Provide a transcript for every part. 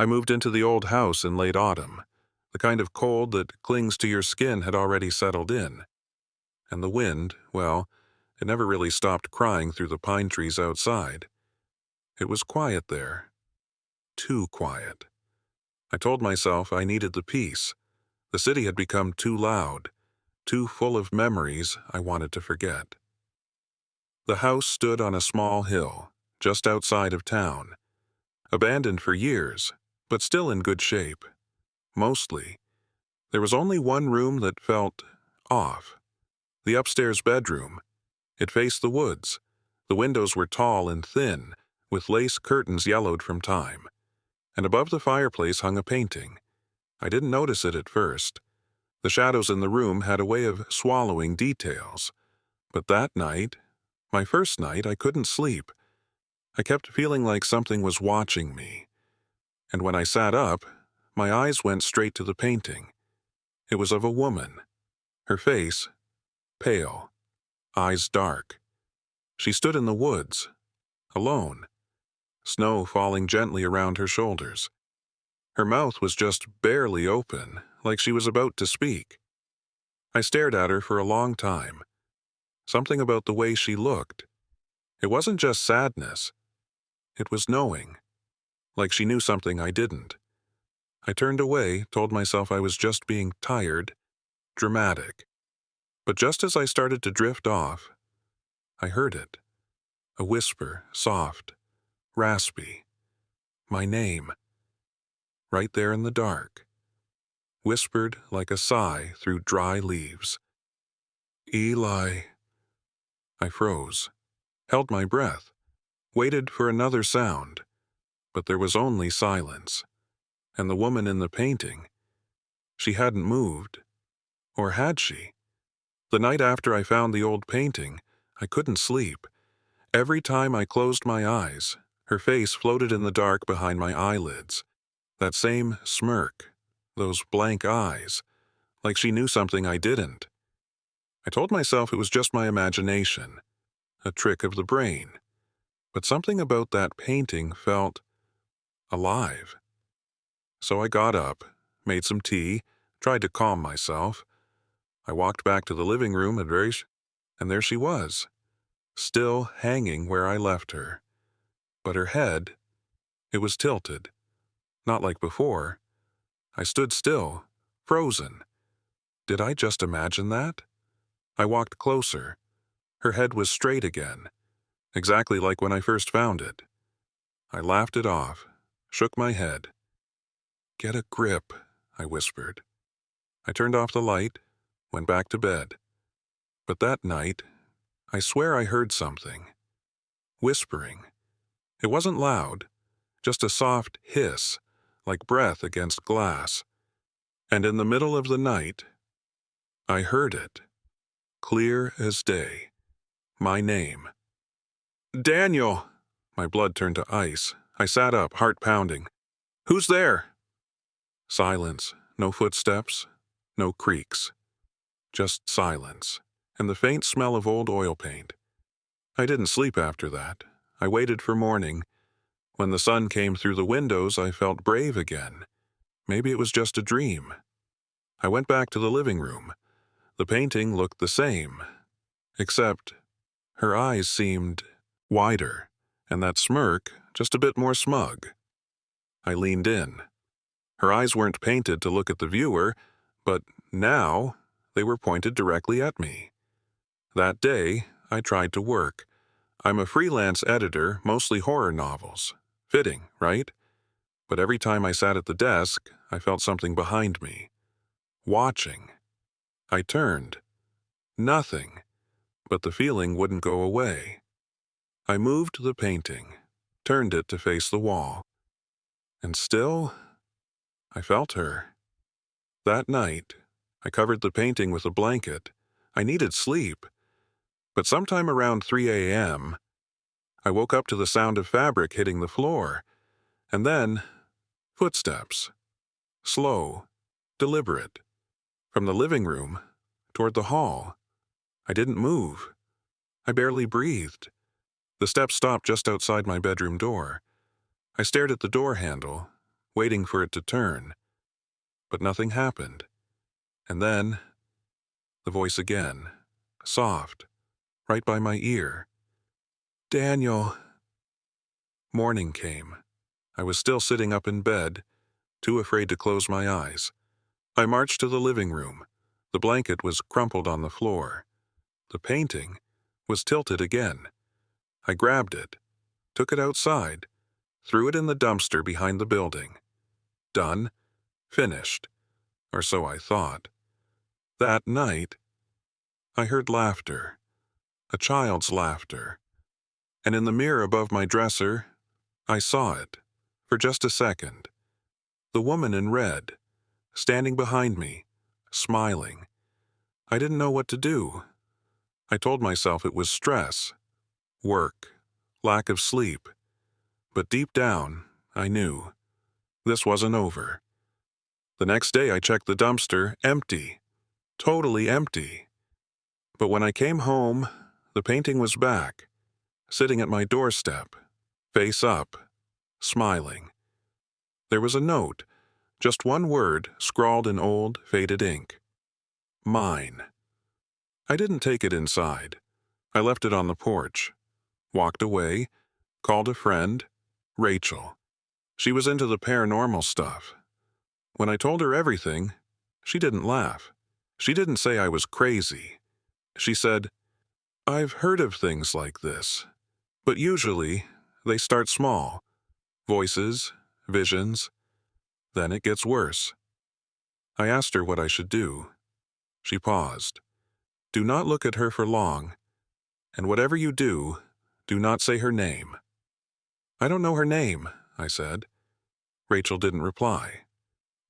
I moved into the old house in late autumn. The kind of cold that clings to your skin had already settled in. And the wind, well, it never really stopped crying through the pine trees outside. It was quiet there. Too quiet. I told myself I needed the peace. The city had become too loud, too full of memories I wanted to forget. The house stood on a small hill, just outside of town. Abandoned for years, but still in good shape. Mostly. There was only one room that felt off. The upstairs bedroom. It faced the woods. The windows were tall and thin, with lace curtains yellowed from time. And above the fireplace hung a painting. I didn't notice it at first. The shadows in the room had a way of swallowing details. But that night, my first night, I couldn't sleep. I kept feeling like something was watching me. And when I sat up, my eyes went straight to the painting. It was of a woman. Her face, pale, eyes dark. She stood in the woods, alone, snow falling gently around her shoulders. Her mouth was just barely open, like she was about to speak. I stared at her for a long time. Something about the way she looked. It wasn't just sadness. It was knowing, like she knew something I didn't. I turned away, told myself I was just being tired, dramatic. But just as I started to drift off, I heard it. A whisper, soft, raspy. My name. Right there in the dark. Whispered like a sigh through dry leaves. Eli. I froze, held my breath, waited for another sound, but there was only silence. And the woman in the painting, she hadn't moved. Or had she? The night after I found the old painting, I couldn't sleep. Every time I closed my eyes, her face floated in the dark behind my eyelids. That same smirk, those blank eyes, like she knew something I didn't. I told myself it was just my imagination, a trick of the brain. But something about that painting felt alive. So I got up, made some tea, tried to calm myself. I walked back to the living room and there she was, still hanging where I left her. But her head, it was tilted. Not like before. I stood still, frozen. Did I just imagine that? I walked closer. Her head was straight again, exactly like when I first found it. I laughed it off, shook my head. Get a grip, I whispered. I turned off the light, went back to bed. But that night, I swear I heard something. Whispering. It wasn't loud, just a soft hiss, like breath against glass. And in the middle of the night, I heard it, clear as day. My name. Daniel! My blood turned to ice. I sat up, heart pounding. Who's there? Silence. No footsteps. No creaks. Just silence. And the faint smell of old oil paint. I didn't sleep after that. I waited for morning. When the sun came through the windows, I felt brave again. Maybe it was just a dream. I went back to the living room. The painting looked the same, except her eyes seemed wider, and that smirk just a bit more smug. I leaned in. Her eyes weren't painted to look at the viewer, but now they were pointed directly at me. That day, I tried to work. I'm a freelance editor, mostly horror novels. Fitting, right? But every time I sat at the desk, I felt something behind me. Watching. I turned. Nothing. But the feeling wouldn't go away. I moved the painting, turned it to face the wall. And still, I felt her. That night, I covered the painting with a blanket. I needed sleep. But sometime around 3 a.m., I woke up to the sound of fabric hitting the floor. And then, footsteps. Slow, deliberate. From the living room, toward the hall. I didn't move. I barely breathed. The steps stopped just outside my bedroom door. I stared at the door handle. waiting for it to turn, but nothing happened. And then, the voice again, soft, right by my ear. "Daniel." Morning came. I was still sitting up in bed, too afraid to close my eyes. I marched to the living room. The blanket was crumpled on the floor. The painting was tilted again. I grabbed it, took it outside, threw it in the dumpster behind the building. Done, finished, or so I thought. That night, I heard laughter, a child's laughter, and in the mirror above my dresser, I saw it, for just a second. The woman in red, standing behind me, smiling. I didn't know what to do. I told myself it was stress, work, lack of sleep. But deep down, I knew. This wasn't over. The next day I checked the dumpster, empty. Totally empty. But when I came home, the painting was back, sitting at my doorstep, face up, smiling. There was a note, just one word scrawled in old, faded ink. Mine. I didn't take it inside. I left it on the porch. Walked away, called a friend, Rachel. She was into the paranormal stuff. When I told her everything, she didn't laugh. She didn't say I was crazy. She said, "I've heard of things like this, but usually they start small. Voices, visions. Then it gets worse." I asked her what I should do. She paused. "Do not look at her for long, and whatever you do not say her name." "I don't know her name," I said. Rachel didn't reply.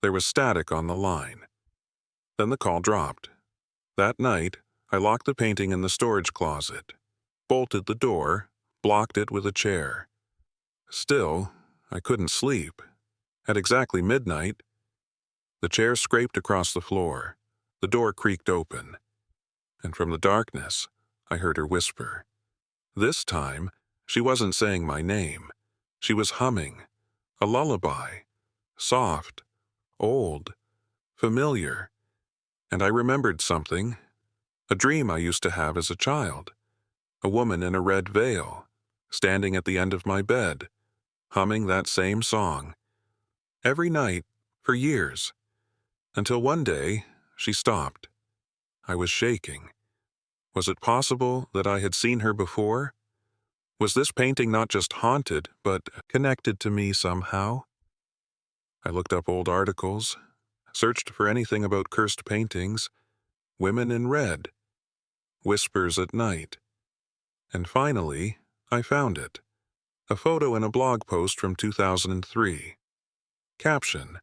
There was static on the line. Then the call dropped. That night, I locked the painting in the storage closet, bolted the door, blocked it with a chair. Still, I couldn't sleep. At exactly midnight, the chair scraped across the floor. The door creaked open. And from the darkness, I heard her whisper. This time, she wasn't saying my name. She was humming. A lullaby. Soft. Old. Familiar. And I remembered something. A dream I used to have as a child. A woman in a red veil, standing at the end of my bed, humming that same song. Every night, for years. Until one day, she stopped. I was shaking. Was it possible that I had seen her before? Was this painting not just haunted, but connected to me somehow? I looked up old articles, searched for anything about cursed paintings, women in red, whispers at night. And finally, I found it. A photo in a blog post from 2003. Caption: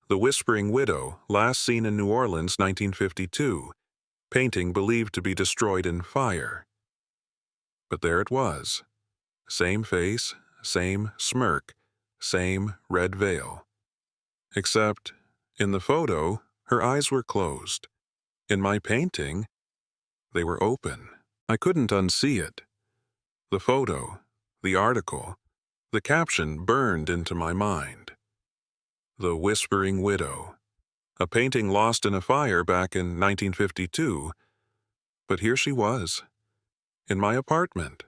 "The Whispering Widow, last seen in New Orleans, 1952. Painting believed to be destroyed in fire." But there it was. Same face, same smirk, same red veil. Except, in the photo, her eyes were closed. In my painting, they were open. I couldn't unsee it. The photo, the article, the caption burned into my mind. The Whispering Widow. A painting lost in a fire back in 1952. But here she was, in my apartment,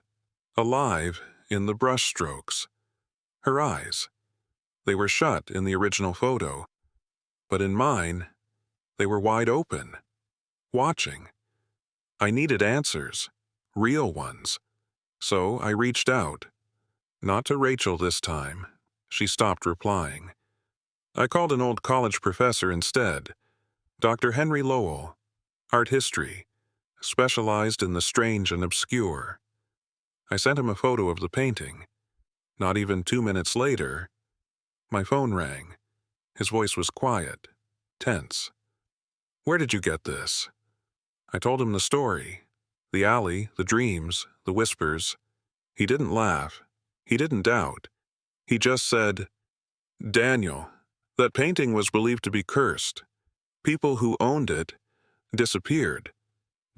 alive in the brushstrokes. Her eyes. They were shut in the original photo, but in mine, they were wide open, watching. I needed answers, real ones. So I reached out. Not to Rachel this time. She stopped replying. I called an old college professor instead, Dr. Henry Lowell, art history, specialized in the strange and obscure. I sent him a photo of the painting. Not even 2 minutes later, my phone rang. His voice was quiet, tense. "Where did you get this?" I told him the story. The alley, the dreams, the whispers. He didn't laugh. He didn't doubt. He just said, "Daniel, that painting was believed to be cursed. People who owned it disappeared,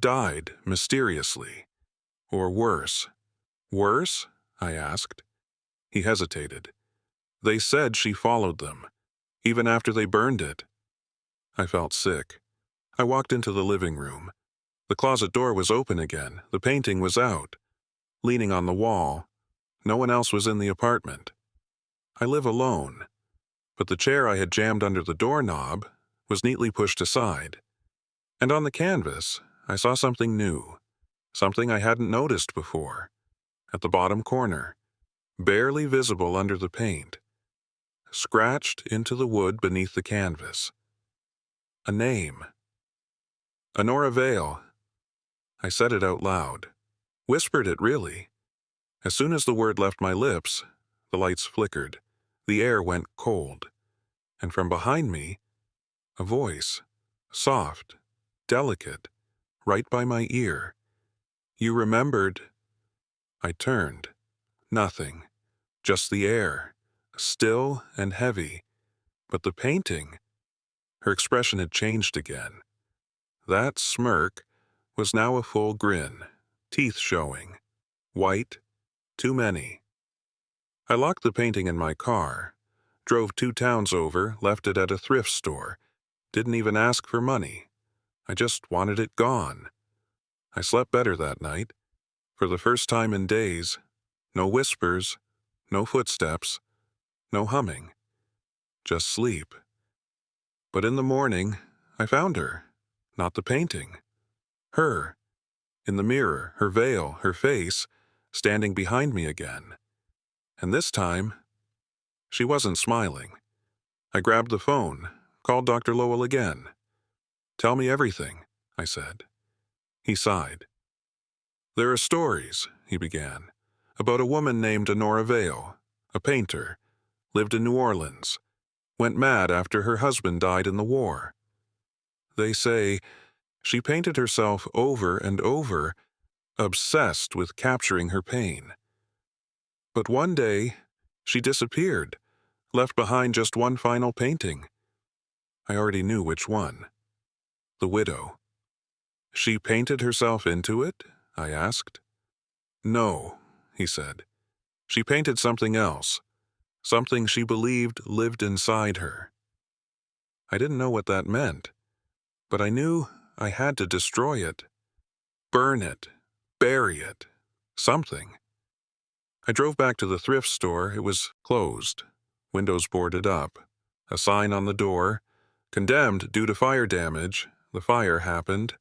died mysteriously. Or worse." "Worse?" I asked. He hesitated. They said she followed them, even after they burned it. I felt sick. I walked into the living room. The closet door was open again. The painting was out, leaning on the wall. No one else was in the apartment. I live alone, but the chair I had jammed under the doorknob was neatly pushed aside. And on the canvas, I saw something new, something I hadn't noticed before. At the bottom corner, barely visible under the paint, scratched into the wood beneath the canvas. A name. Honora Vale. I said it out loud. Whispered it, really. As soon as the word left my lips, the lights flickered, the air went cold, and from behind me, a voice, soft, delicate, right by my ear. You remembered. I turned. Nothing. Just the air, still and heavy. But the painting, her expression had changed again. That smirk was now a full grin, teeth showing. White, too many. I locked the painting in my car, drove 2 towns over, left it at a thrift store, didn't even ask for money. I just wanted it gone. I slept better that night. For the first time in days, no whispers, no footsteps, no humming, just sleep. But in the morning, I found her, not the painting. Her, in the mirror, her veil, her face, standing behind me again. And this time, she wasn't smiling. I grabbed the phone, called Dr. Lowell again. Tell me everything, I said. He sighed. There are stories, he began, about a woman named Honora Vale, a painter, lived in New Orleans, went mad after her husband died in the war. They say she painted herself over and over, obsessed with capturing her pain. But one day, she disappeared, left behind just one final painting. I already knew which one. The widow. She painted herself into it? I asked. No, he said. She painted something else, something she believed lived inside her. I didn't know what that meant, but I knew I had to destroy it. Burn it, bury it, something. I drove back to the thrift store. It was closed, windows boarded up, a sign on the door, condemned due to fire damage. The fire happened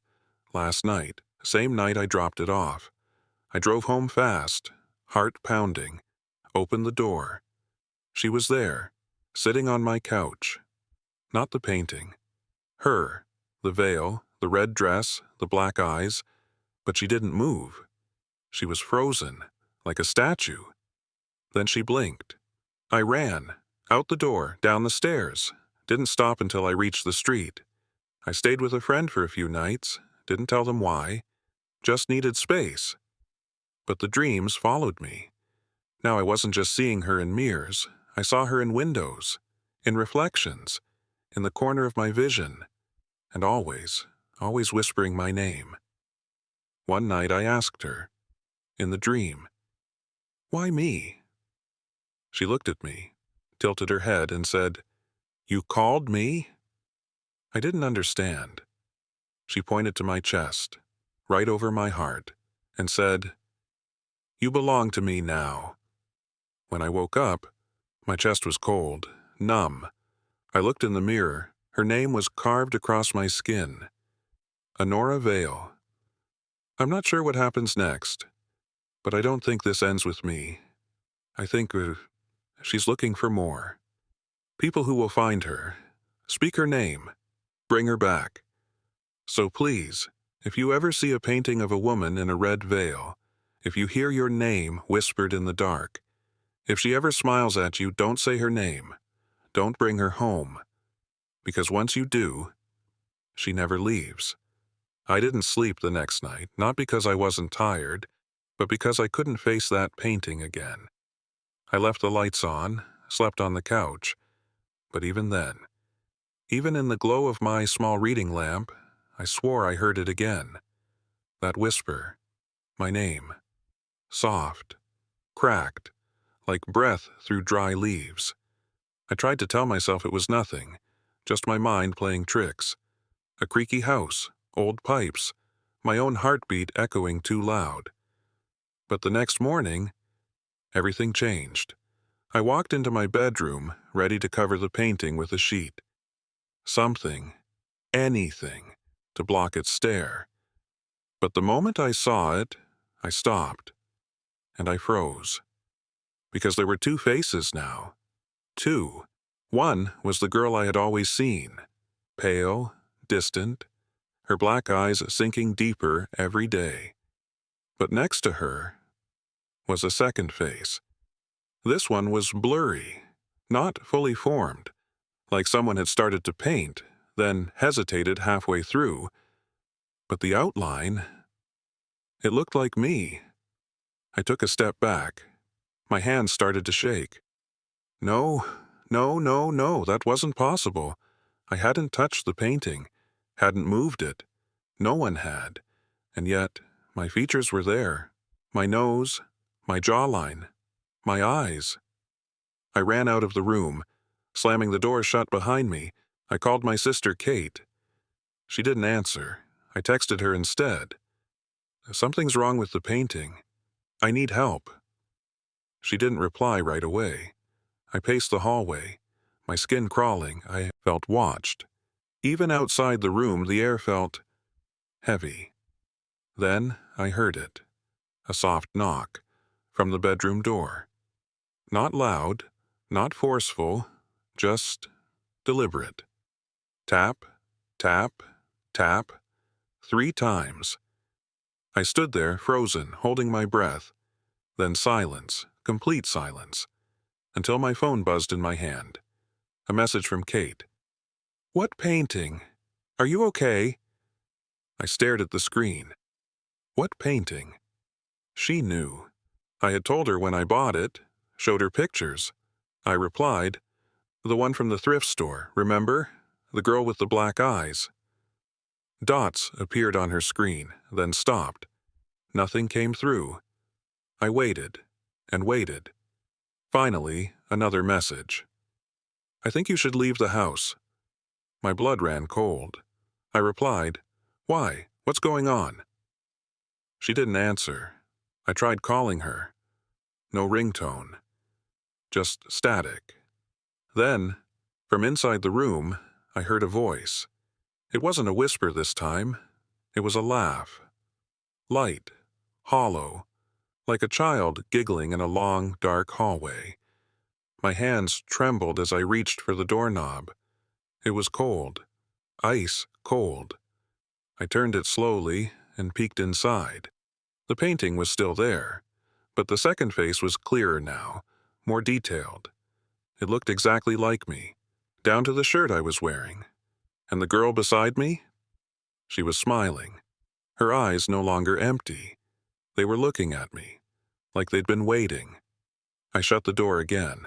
last night, same night I dropped it off. I drove home fast, heart pounding, opened the door. She was there, sitting on my couch. Not the painting. Her, the veil, the red dress, the black eyes, but she didn't move. She was frozen, like a statue. Then she blinked. I ran, out the door, down the stairs, didn't stop until I reached the street. I stayed with a friend for a few nights, didn't tell them why, just needed space. But the dreams followed me. Now I wasn't just seeing her in mirrors, I saw her in windows, in reflections, in the corner of my vision, and always whispering my name. One night I asked her, in the dream, why me? She looked at me, tilted her head, and said, You called me? I didn't understand. She pointed to my chest, right over my heart, and said, You belong to me now. When I woke up, my chest was cold, numb. I looked in the mirror. Her name was carved across my skin. Honora Vale. I'm not sure what happens next, but I don't think this ends with me. I think she's looking for more. People who will find her, speak her name, bring her back. So please, if you ever see a painting of a woman in a red veil, if you hear your name whispered in the dark, if she ever smiles at you, don't say her name. Don't bring her home. Because once you do, she never leaves. I didn't sleep the next night, not because I wasn't tired, but because I couldn't face that painting again. I left the lights on, slept on the couch, but even then, even in the glow of my small reading lamp, I swore I heard it again. That whisper, my name, soft, cracked, like breath through dry leaves. I tried to tell myself it was nothing, just my mind playing tricks. A creaky house, old pipes, my own heartbeat echoing too loud. But the next morning, everything changed. I walked into my bedroom, ready to cover the painting with a sheet. Something, anything, to block its stare. But the moment I saw it, I stopped, and I froze. Because there were two faces now. Two. One was the girl I had always seen, pale, distant, her black eyes sinking deeper every day. But next to her was a second face. This one was blurry, not fully formed, like someone had started to paint, then hesitated halfway through. But the outline, it looked like me. I took a step back. My hands started to shake. No, no, that wasn't possible. I hadn't touched the painting, hadn't moved it. No one had. And yet, my features were there. My nose, my jawline, my eyes. I ran out of the room. Slamming the door shut behind me, I called my sister Kate. She didn't answer. I texted her instead. Something's wrong with the painting. I need help. She didn't reply right away. I paced the hallway. My skin crawling, I felt watched. Even outside the room, the air felt heavy. Then I heard it. A soft knock from the bedroom door. Not loud, not forceful, just deliberate. Tap, tap, tap, 3 times. I stood there, frozen, holding my breath. Then silence, complete silence, until my phone buzzed in my hand. A message from Kate. "What painting? Are you okay?" I stared at the screen. What painting? She knew. I had told her when I bought it, showed her pictures. I replied, "The one from the thrift store, remember? The girl with the black eyes." Dots appeared on her screen, then stopped. Nothing came through. I waited and waited. Finally, another message. "I think you should leave the house." My blood ran cold. I replied, "Why? What's going on?" She didn't answer. I tried calling her. No ringtone. Just static. Then, from inside the room, I heard a voice. It wasn't a whisper this time. It was a laugh. Light, hollow, like a child giggling in a long, dark hallway. My hands trembled as I reached for the doorknob. It was cold. Ice cold. I turned it slowly and peeked inside. The painting was still there, but the second face was clearer now, more detailed. It looked exactly like me, down to the shirt I was wearing. And the girl beside me? She was smiling. Her eyes no longer empty. They were looking at me, like they'd been waiting. I shut the door again,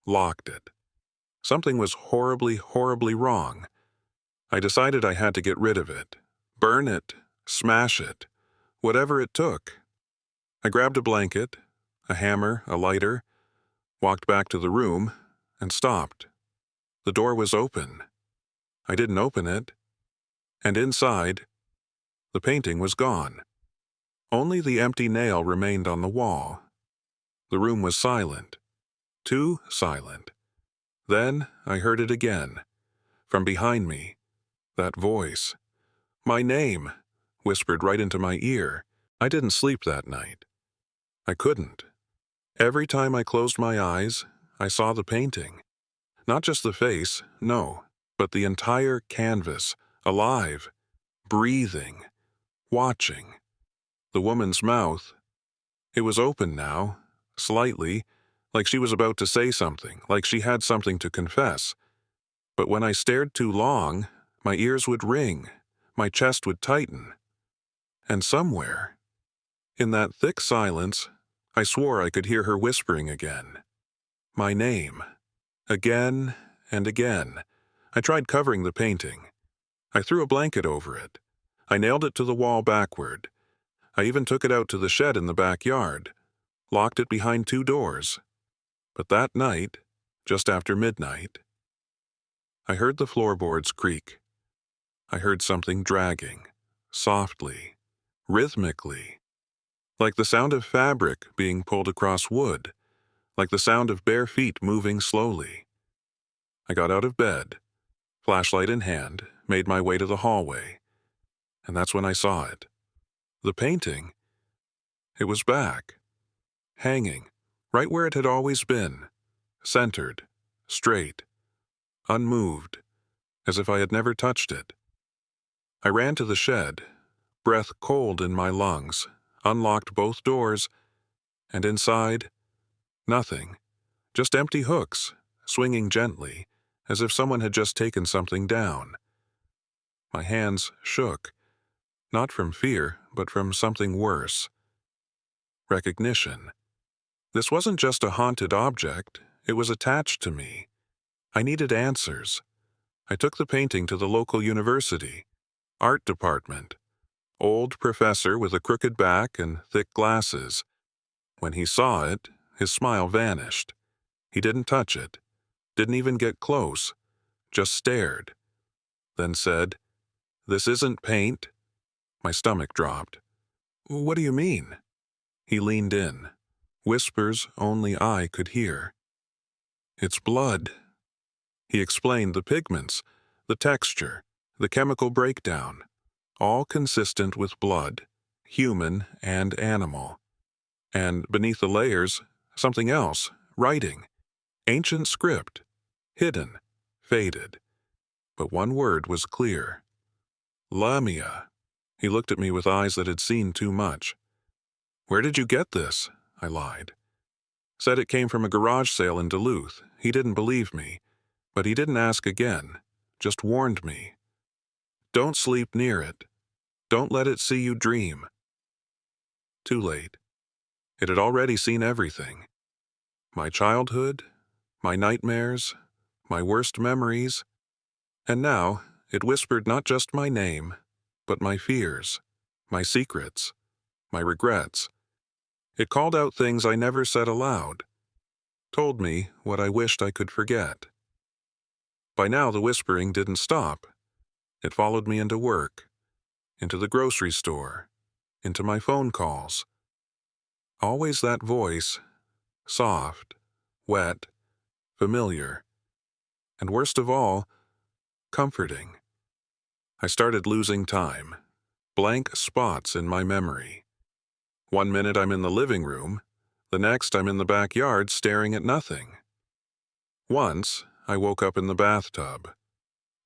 locked it. Something was horribly, horribly wrong. I decided I had to get rid of it. Burn it, smash it, whatever it took. I grabbed a blanket, a hammer, a lighter, walked back to the room, and stopped. The door was open. I didn't open it. And inside, the painting was gone. Only the empty nail remained on the wall. The room was silent. Too silent. Then I heard it again. From behind me. That voice. My name, whispered right into my ear. I didn't sleep that night. I couldn't. Every time I closed my eyes, I saw the painting. Not just the face, no, but the entire canvas, alive, breathing, watching. The woman's mouth, it was open now, slightly, like she was about to say something, like she had something to confess. But when I stared too long, my ears would ring, my chest would tighten. And somewhere, in that thick silence, I swore I could hear her whispering again. My name. Again and again. I tried covering the painting. I threw a blanket over it. I nailed it to the wall backward. I even took it out to the shed in the backyard, locked it behind 2 doors. But that night, just after midnight. I heard the floorboards creak. I heard something dragging, softly, rhythmically, like the sound of fabric being pulled across wood, like the sound of bare feet moving slowly. I got out of bed, flashlight in hand, made my way to the hallway, and that's when I saw it. The painting, it was back, hanging, right where it had always been, centered, straight, unmoved, as if I had never touched it. I ran to the shed, breath cold in my lungs, unlocked both doors, and inside, nothing, just empty hooks, swinging gently, as if someone had just taken something down. My hands shook, not from fear, but from something worse. Recognition. This wasn't just a haunted object, it was attached to me. I needed answers. I took the painting to the local university, art department. Old professor with a crooked back and thick glasses. When he saw it, his smile vanished. He didn't touch it, didn't even get close, just stared. Then said, "This isn't paint." My stomach dropped. "What do you mean?" He leaned in, whispers only I could hear. "It's blood." He explained the pigments, the texture, the chemical breakdown, all consistent with blood, human and animal. And beneath the layers, something else, writing, ancient script, hidden, faded. But one word was clear. Lamia. He looked at me with eyes that had seen too much. "Where did you get this?" I lied. Said it came from a garage sale in Duluth. He didn't believe me, but he didn't ask again, just warned me. "Don't sleep near it. Don't let it see you dream." Too late. It had already seen everything. My childhood, my nightmares, my worst memories, and now it whispered not just my name, but my fears, my secrets, my regrets. It called out things I never said aloud, told me what I wished I could forget. By now the whispering didn't stop. It followed me into work, into the grocery store, into my phone calls. Always that voice, soft, wet, familiar, and worst of all, comforting. I started losing time, blank spots in my memory. One minute I'm in the living room, the next I'm in the backyard staring at nothing. Once, I woke up in the bathtub,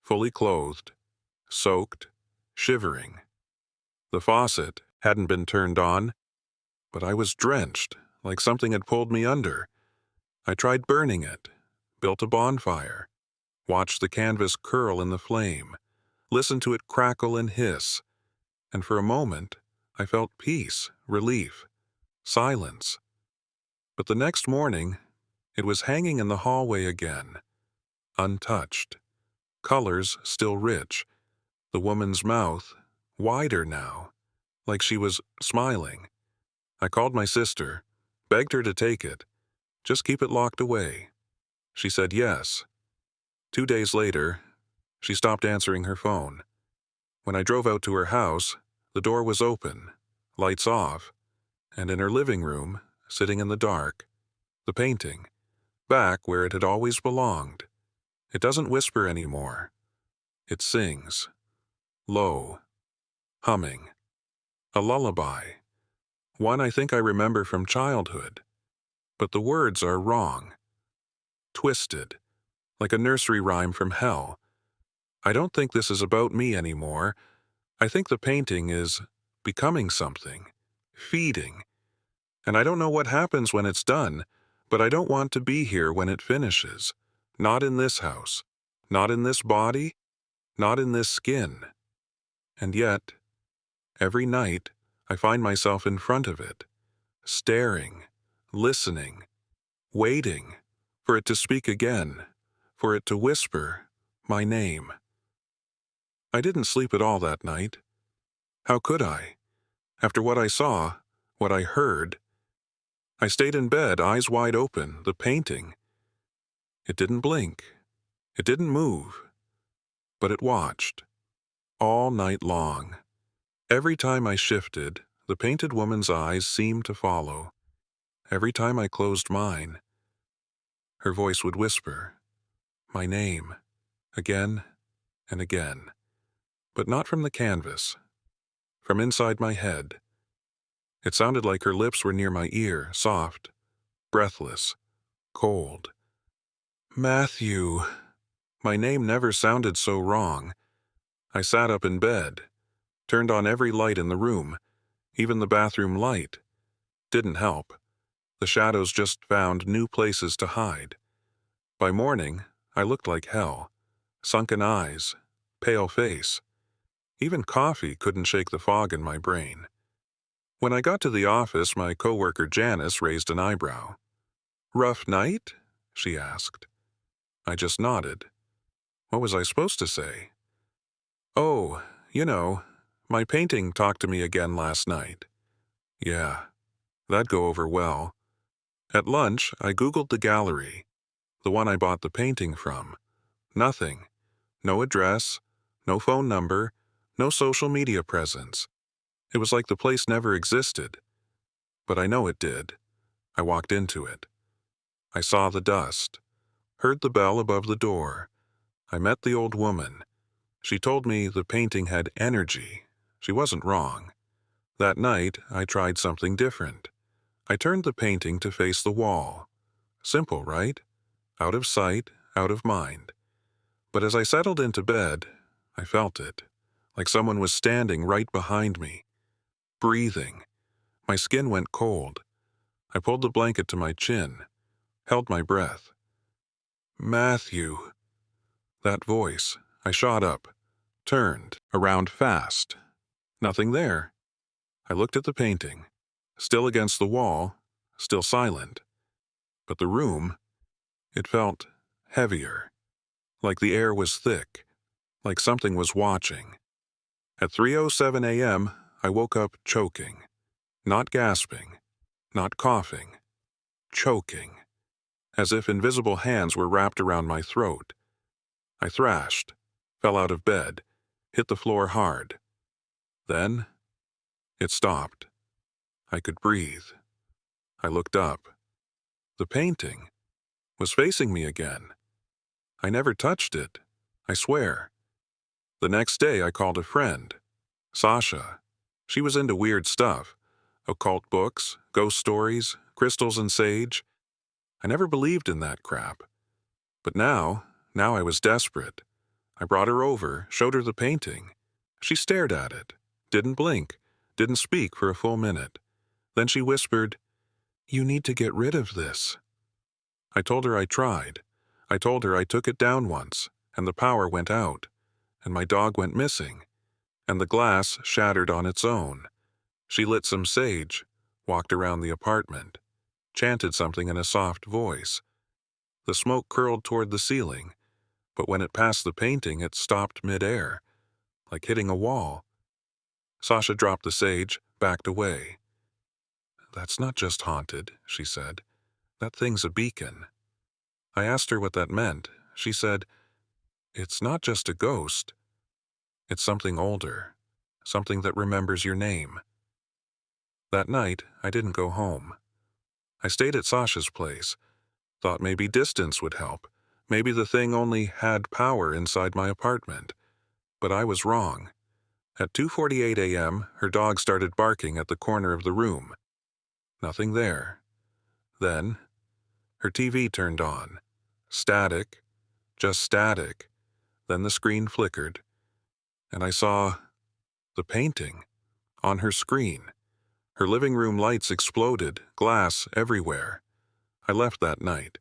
fully clothed, soaked, shivering. The faucet hadn't been turned on, but I was drenched, like something had pulled me under. I tried burning it, built a bonfire, watched the canvas curl in the flame, listened to it crackle and hiss, and for a moment I felt peace, relief, silence. But the next morning, it was hanging in the hallway again, untouched, colors still rich, the woman's mouth wider now, like she was smiling. I called my sister, begged her to take it, just keep it locked away. She said yes. 2 days later, she stopped answering her phone. When I drove out to her house, the door was open, lights off, and in her living room, sitting in the dark, the painting, back where it had always belonged. It doesn't whisper anymore. It sings, low, humming, a lullaby, one I think I remember from childhood, but the words are wrong, twisted, like a nursery rhyme from hell. I don't think this is about me anymore. I think the painting is becoming something, feeding, and I don't know what happens when it's done, but I don't want to be here when it finishes. Not in this house, not in this body, not in this skin. And yet, every night, I find myself in front of it, staring, listening, waiting for it to speak again, for it to whisper my name. I didn't sleep at all that night. How could I? After what I saw, what I heard, I stayed in bed, eyes wide open, the painting. It didn't blink. It didn't move. But it watched. All night long. Every time I shifted, the painted woman's eyes seemed to follow. Every time I closed mine, her voice would whisper, my name, again and again. But not from the canvas. From inside my head. It sounded like her lips were near my ear, soft, breathless, cold. Matthew. My name never sounded so wrong. I sat up in bed, turned on every light in the room, even the bathroom light. Didn't help. The shadows just found new places to hide. By morning, I looked like hell. Sunken eyes, pale face. Even coffee couldn't shake the fog in my brain. When I got to the office, my coworker Janice raised an eyebrow. "Rough night?" she asked. I just nodded. What was I supposed to say? "Oh, my painting talked to me again last night." Yeah, that'd go over well. At lunch, I Googled the gallery, the one I bought the painting from. Nothing. No address, no phone number, no social media presence. It was like the place never existed. But I know it did. I walked into it. I saw the dust, heard the bell above the door. I met the old woman. She told me the painting had energy. She wasn't wrong. That night, I tried something different. I turned the painting to face the wall. Simple, right? Out of sight, out of mind. But as I settled into bed, I felt it, like someone was standing right behind me, breathing. My skin went cold. I pulled the blanket to my chin, held my breath. Matthew. That voice. I shot up, turned, around fast. Nothing there. I looked at the painting, still against the wall, still silent. But the room, it felt heavier, like the air was thick, like something was watching. At 3:07 a.m., I woke up choking, not gasping, not coughing, choking, as if invisible hands were wrapped around my throat. I thrashed, fell out of bed, hit the floor hard. Then, it stopped. I could breathe. I looked up. The painting was facing me again. I never touched it, I swear. The next day I called a friend, Sasha. She was into weird stuff, occult books, ghost stories, crystals and sage. I never believed in that crap. But now I was desperate. I brought her over, showed her the painting. She stared at it, didn't blink, didn't speak for a full minute. Then she whispered, "You need to get rid of this." I told her I tried. I told her I took it down once, and the power went out, and my dog went missing, and the glass shattered on its own. She lit some sage, walked around the apartment, chanted something in a soft voice. The smoke curled toward the ceiling, but when it passed the painting, it stopped mid-air, like hitting a wall. Sasha dropped the sage, backed away. "That's not just haunted," she said. "That thing's a beacon." I asked her what that meant. She said, "It's not just a ghost. It's something older, something that remembers your name." That night, I didn't go home. I stayed at Sasha's place, thought maybe distance would help. Maybe the thing only had power inside my apartment. But I was wrong. At 2:48 a.m., her dog started barking at the corner of the room. Nothing there. Then, her TV turned on. Static, just static. Then the screen flickered, and I saw the painting on her screen. Her living room lights exploded, glass everywhere. I left that night.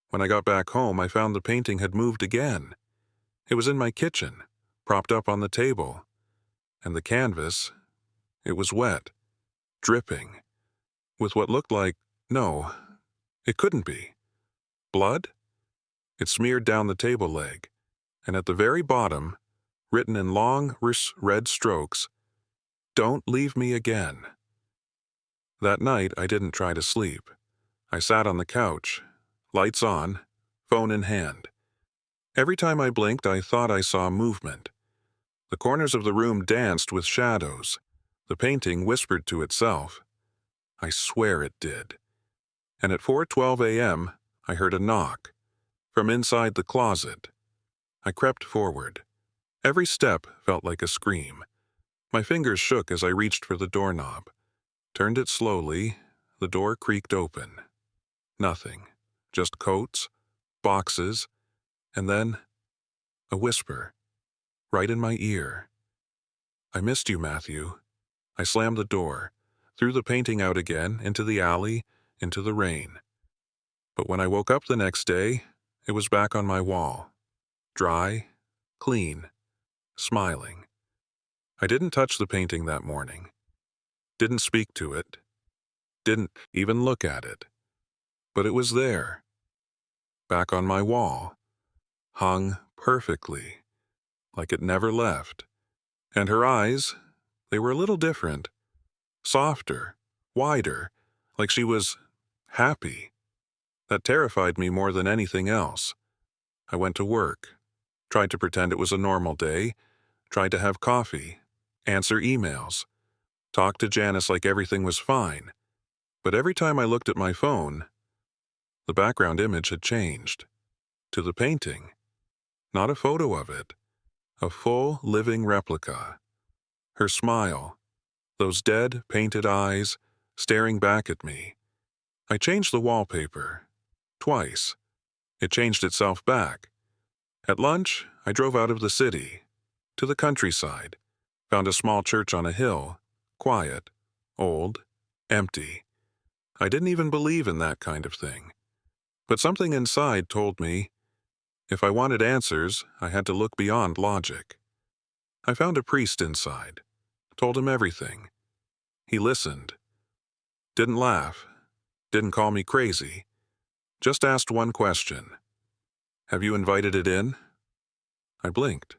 When I got back home, I found the painting had moved again. It was in my kitchen, propped up on the table. And the canvas, it was wet, dripping, with what looked like, no, it couldn't be. Blood? It smeared down the table leg, and at the very bottom, written in long, red strokes, "Don't leave me again." That night, I didn't try to sleep. I sat on the couch, lights on, phone in hand. Every time I blinked, I thought I saw movement. The corners of the room danced with shadows. The painting whispered to itself. I swear it did. And at 4:12 a.m., I heard a knock. From inside the closet. I crept forward. Every step felt like a scream. My fingers shook as I reached for the doorknob. Turned it slowly. The door creaked open. Nothing. Just coats, boxes, and then a whisper. Right in my ear. I missed you, Matthew. I slammed the door, threw the painting out again, into the alley, into the rain. But when I woke up the next day, it was back on my wall. Dry, clean, smiling. I didn't touch the painting that morning. Didn't speak to it. Didn't even look at it. But it was there. Back on my wall. Hung perfectly. Like it never left. And her eyes, they were a little different. Softer, wider, like she was happy. That terrified me more than anything else. I went to work. Tried to pretend it was a normal day. Tried to have coffee. Answer emails. Talk to Janice like everything was fine. But every time I looked at my phone, the background image had changed. To the painting. Not a photo of it. A full, living replica. Her smile. Those dead, painted eyes, staring back at me. I changed the wallpaper. Twice. It changed itself back. At lunch, I drove out of the city. To the countryside. Found a small church on a hill. Quiet. Old. Empty. I didn't even believe in that kind of thing. But something inside told me, if I wanted answers, I had to look beyond logic. I found a priest inside. Told him everything. He listened. Didn't laugh. Didn't call me crazy. Just asked one question. Have you invited it in? I blinked.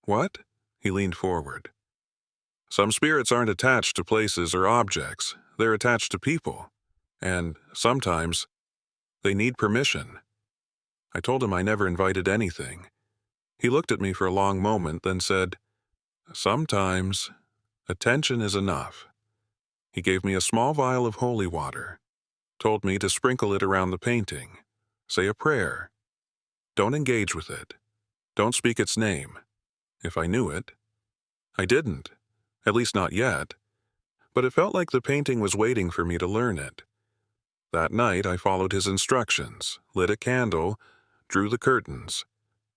What? He leaned forward. Some spirits aren't attached to places or objects. They're attached to people. And sometimes they need permission. I told him I never invited anything. He looked at me for a long moment, then said, sometimes attention is enough. He gave me a small vial of holy water. Told me to sprinkle it around the painting. Say a prayer. Don't engage with it. Don't speak its name. If I knew it. I didn't. At least not yet. But it felt like the painting was waiting for me to learn it. That night I followed his instructions, lit a candle, drew the curtains,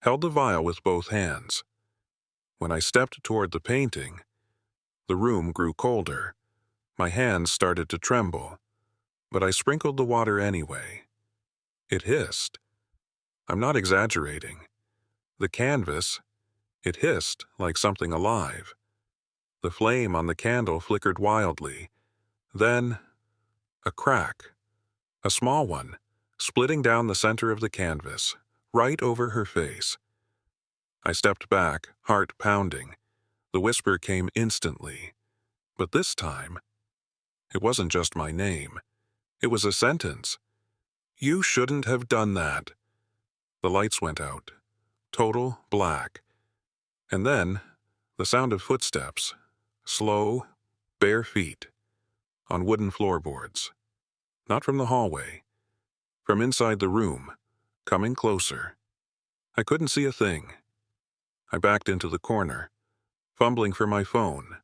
held the vial with both hands. When I stepped toward the painting, the room grew colder. My hands started to tremble, but I sprinkled the water anyway. It hissed. I'm not exaggerating. The canvas, it hissed like something alive. The flame on the candle flickered wildly. Then, a crack. A small one, splitting down the center of the canvas, right over her face. I stepped back, heart pounding. The whisper came instantly. But this time, it wasn't just my name. It was a sentence. You shouldn't have done that. The lights went out. Total black. And then, the sound of footsteps. Slow, bare feet. On wooden floorboards. Not from the hallway. From inside the room. Coming closer. I couldn't see a thing. I backed into the corner, fumbling for my phone,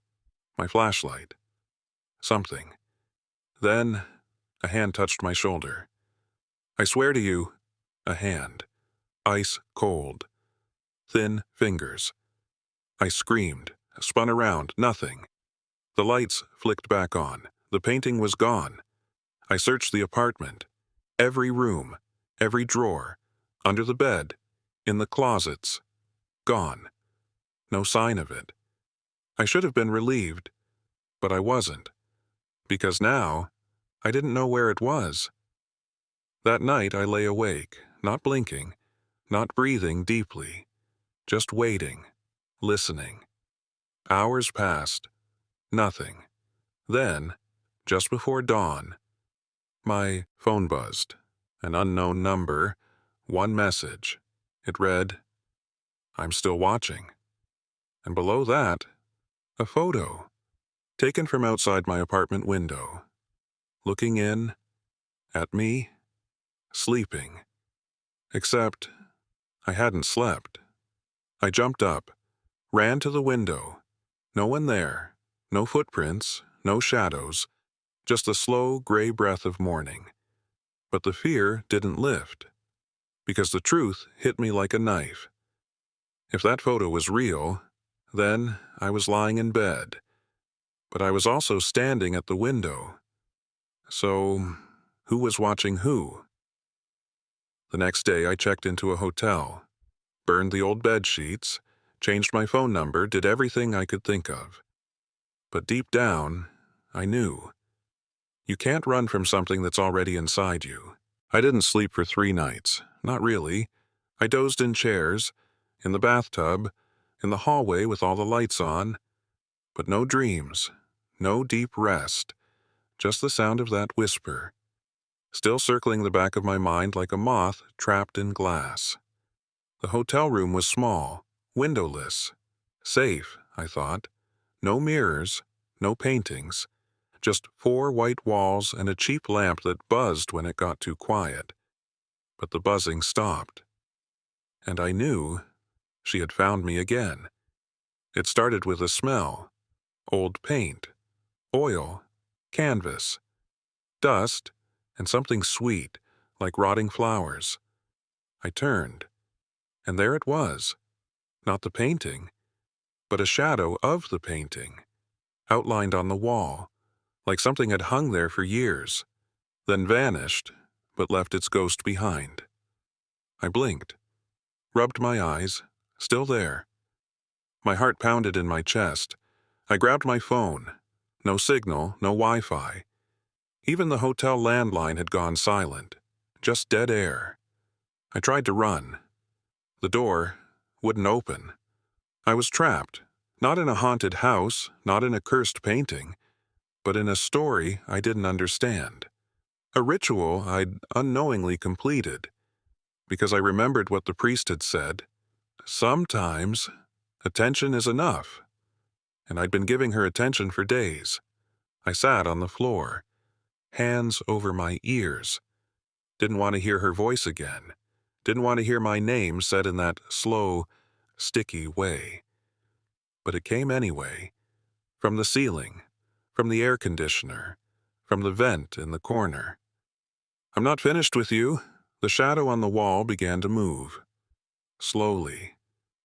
my flashlight. Something. Then, a hand touched my shoulder. I swear to you, a hand. Ice cold. Thin fingers. I screamed, spun around, nothing. The lights flicked back on. The painting was gone. I searched the apartment. Every room, every drawer, under the bed, in the closets. Gone. No sign of it. I should have been relieved, but I wasn't. Because now, I didn't know where it was. That night I lay awake, not blinking, not breathing deeply, just waiting, listening. Hours passed. Nothing. Then, just before dawn, my phone buzzed. An unknown number, One message. It read, "I'm still watching." And below that, a photo, taken from outside my apartment window, looking in at me, sleeping. Except I hadn't slept. I jumped up, ran to the window. No one there, no footprints, no shadows, just the slow gray breath of morning. But the fear didn't lift, because the truth hit me like a knife. If that photo was real, then I was lying in bed, but I was also standing at the window. So, who was watching who? The next day I checked into a hotel, burned the old bed sheets, changed my phone number, did everything I could think of. But deep down, I knew. You can't run from something that's already inside you. I didn't sleep for 3 nights. Not really. I dozed in chairs, in the bathtub, in the hallway with all the lights on. But no dreams, no deep rest, just the sound of that whisper, still circling the back of my mind like a moth trapped in glass. The hotel room was small, windowless. Safe, I thought. No mirrors, no paintings. Just 4 white walls and a cheap lamp that buzzed when it got too quiet. But the buzzing stopped. And I knew she had found me again. It started with a smell. Old paint, oil, canvas, dust, and something sweet, like rotting flowers. I turned, and there it was. Not the painting, but a shadow of the painting, outlined on the wall, like something had hung there for years, then vanished, but left its ghost behind. I blinked, rubbed my eyes, still there. My heart pounded in my chest. I grabbed my phone. No signal, no Wi-Fi. Even the hotel landline had gone silent, just dead air. I tried to run. The door wouldn't open. I was trapped, not in a haunted house, not in a cursed painting, but in a story I didn't understand. A ritual I'd unknowingly completed, because I remembered what the priest had said. Sometimes attention is enough, and I'd been giving her attention for days. I sat on the floor, hands over my ears. Didn't want to hear her voice again. Didn't want to hear my name said in that slow, sticky way. But it came anyway, from the ceiling, from the air conditioner, from the vent in the corner. "I'm not finished with you." The shadow on the wall began to move. Slowly,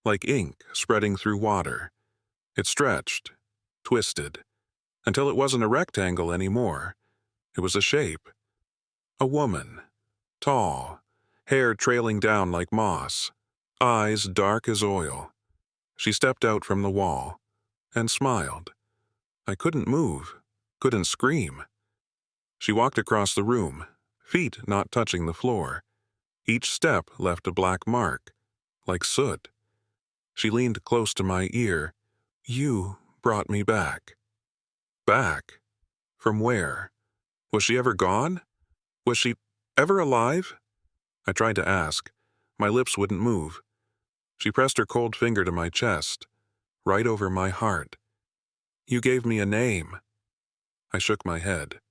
like ink spreading through water. It stretched, twisted, until it wasn't a rectangle anymore. It was a shape. A woman, tall, hair trailing down like moss, eyes dark as oil. She stepped out from the wall and smiled. I couldn't move, couldn't scream. She walked across the room, feet not touching the floor. Each step left a black mark, like soot. She leaned close to my ear. "You brought me back." Back? From where? Was she ever gone? Was she ever alive? I tried to ask. My lips wouldn't move. She pressed her cold finger to my chest, right over my heart. "You gave me a name." I shook my head.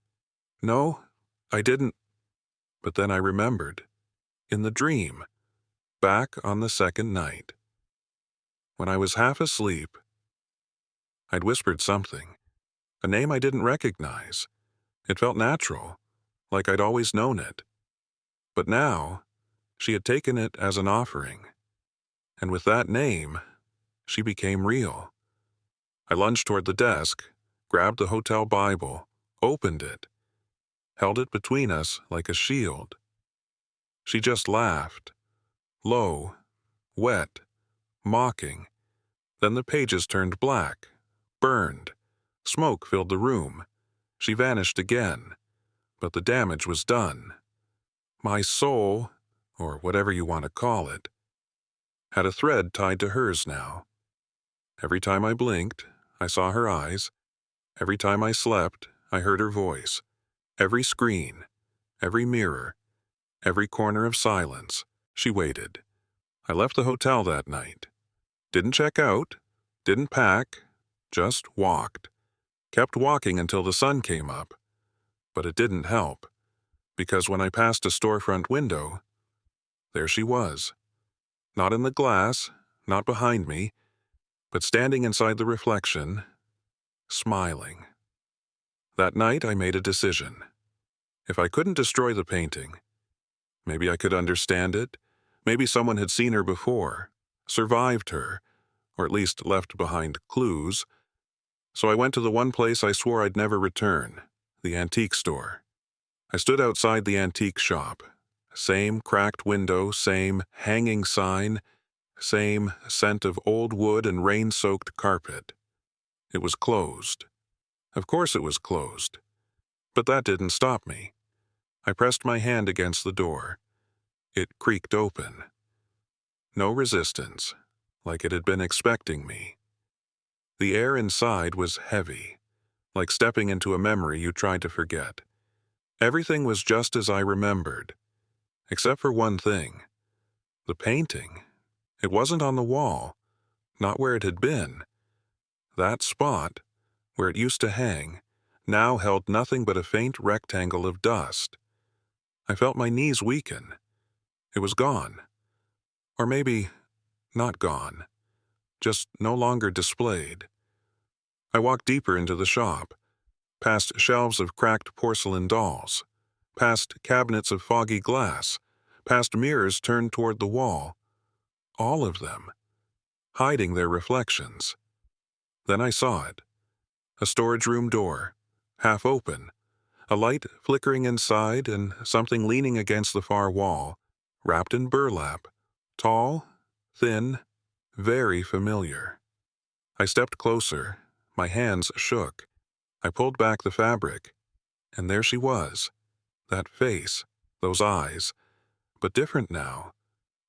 "No, I didn't." But then I remembered. In the dream. Back on the second night. When I was half asleep, I'd whispered something. A name I didn't recognize. It felt natural, like I'd always known it. But now, she had taken it as an offering. And with that name, she became real. I lunged toward the desk, grabbed the hotel Bible, opened it, held it between us like a shield. She just laughed, low, wet, mocking. Then the pages turned black, burned. Smoke filled the room. She vanished again, but the damage was done. My soul, or whatever you want to call it, had a thread tied to hers now. Every time I blinked, I saw her eyes. Every time I slept, I heard her voice. Every screen, every mirror, every corner of silence, She waited. I left the hotel that night. Didn't check out, didn't pack, just walked. Kept walking until the sun came up. But it didn't help, because when I passed a storefront window, there she was. Not in the glass, not behind me, but standing inside the reflection, smiling. That night I made a decision. If I couldn't destroy the painting, maybe I could understand it. Maybe someone had seen her before, survived her, or at least left behind clues. So I went to the one place I swore I'd never return, the antique store. I stood outside the antique shop. Same cracked window, same hanging sign, same scent of old wood and rain-soaked carpet. It was closed. Of course it was closed. But that didn't stop me. I pressed my hand against the door. It creaked open. No resistance, like it had been expecting me. The air inside was heavy, like stepping into a memory you tried to forget. Everything was just as I remembered, except for one thing. The painting. It wasn't on the wall, not where it had been. That spot, where it used to hang, now held nothing but a faint rectangle of dust. I felt my knees weaken. It was gone. Or maybe not gone, just no longer displayed. I walked deeper into the shop, past shelves of cracked porcelain dolls, past cabinets of foggy glass, past mirrors turned toward the wall. All of them, hiding their reflections. Then I saw it. A storage room door, half open, a light flickering inside and something leaning against the far wall, wrapped in burlap, tall, thin, very familiar. I stepped closer. My hands shook. I pulled back the fabric, and there she was. That face, those eyes, but different now.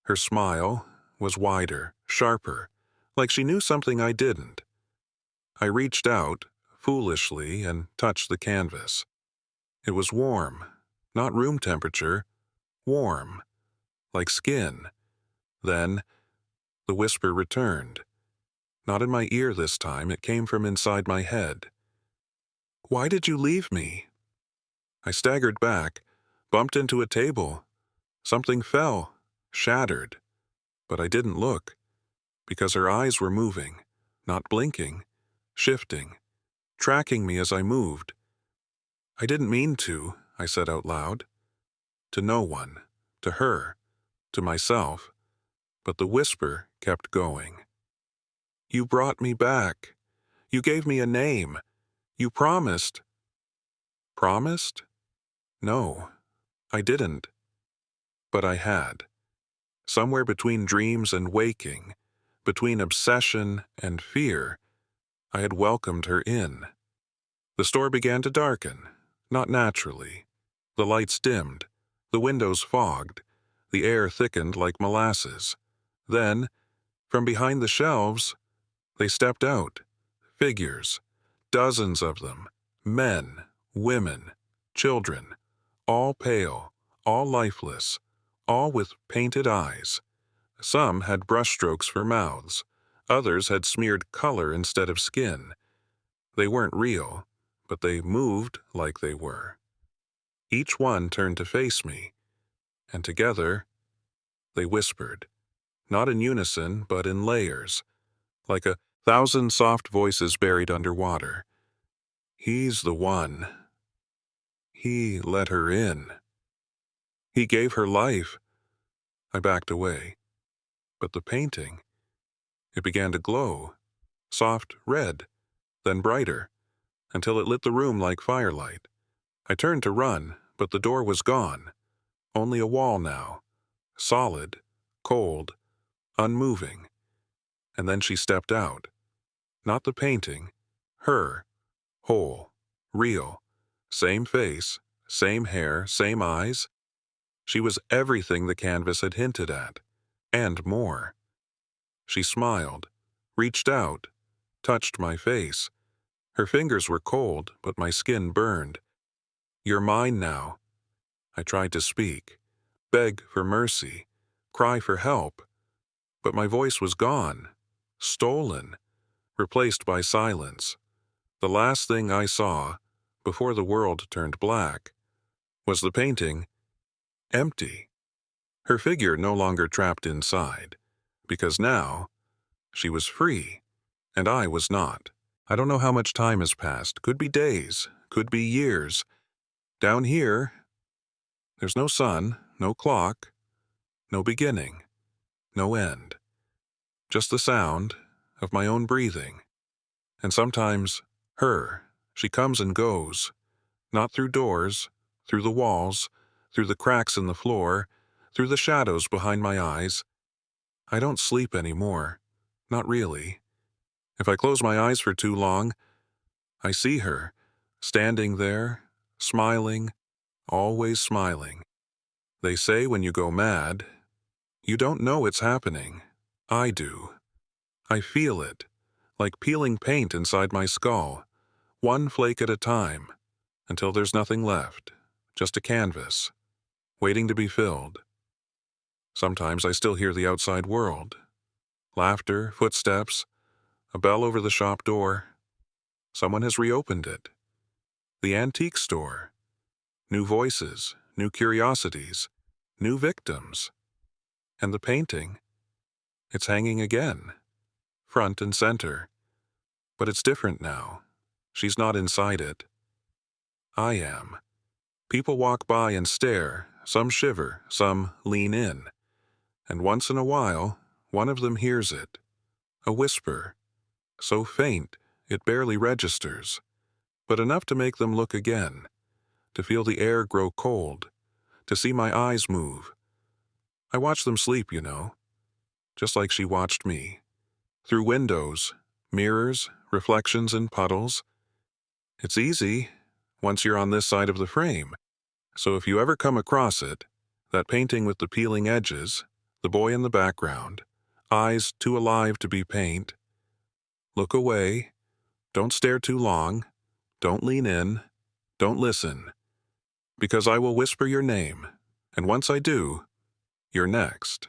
Her smile was wider, sharper, like she knew something I didn't. I reached out, foolishly, and touched the canvas. It was warm, not room temperature, warm, like skin. Then, the whisper returned. Not in my ear this time, it came from inside my head. "Why did you leave me?" I staggered back, bumped into a table. Something fell, shattered. But I didn't look, because her eyes were moving, not blinking, shifting, tracking me as I moved. "I didn't mean to," I said out loud. To no one, to her, to myself, but the whisper kept going. "You brought me back. You gave me a name. You promised." Promised? No, I didn't. But I had. Somewhere between dreams and waking, between obsession and fear, I had welcomed her in. The store began to darken, not naturally. The lights dimmed, the windows fogged, the air thickened like molasses. Then, from behind the shelves, they stepped out. Figures, dozens of them, men, women, children, all pale, all lifeless, all with painted eyes. Some had brushstrokes for mouths. Others had smeared color instead of skin. They weren't real, but they moved like they were. Each one turned to face me, and together, they whispered, not in unison, but in layers, like 1,000 soft voices buried underwater. "He's the one. He let her in. He gave her life." I backed away. But the painting, it began to glow, soft red, then brighter, until it lit the room like firelight. I turned to run, but the door was gone. Only a wall now, solid, cold, unmoving. And then she stepped out. Not the painting, her, whole, real, same face, same hair, same eyes. She was everything the canvas had hinted at, and more. She smiled, reached out, touched my face. Her fingers were cold, but my skin burned. "You're mine now." I tried to speak, beg for mercy, cry for help, but my voice was gone, stolen, replaced by silence. The last thing I saw, before the world turned black, was the painting empty. Her figure no longer trapped inside, because now she was free, and I was not. I don't know how much time has passed. Could be days, could be years. Down here, there's no sun, no clock, no beginning, no end. Just the sound of my own breathing. And sometimes her. She comes and goes, not through doors, through the walls, through the cracks in the floor, through the shadows behind my eyes. I don't sleep anymore. Not really. If I close my eyes for too long, I see her, standing there, smiling, always smiling. They say when you go mad, you don't know it's happening. I do. I feel it, like peeling paint inside my skull, one flake at a time, until there's nothing left, just a canvas, waiting to be filled. Sometimes I still hear the outside world. Laughter, footsteps, a bell over the shop door. Someone has reopened it. The antique store. New voices, new curiosities, new victims. And the painting. It's hanging again, front and center. But it's different now. She's not inside it. I am. People walk by and stare, some shiver, some lean in. And once in a while, one of them hears it. A whisper, so faint it barely registers, but enough to make them look again, to feel the air grow cold, to see my eyes move. I watch them sleep, you know, just like she watched me. Through windows, mirrors, reflections in puddles. It's easy, once you're on this side of the frame. So if you ever come across it, that painting with the peeling edges, the boy in the background, eyes too alive to be paint, look away, don't stare too long, don't lean in, don't listen, because I will whisper your name, and once I do, you're next.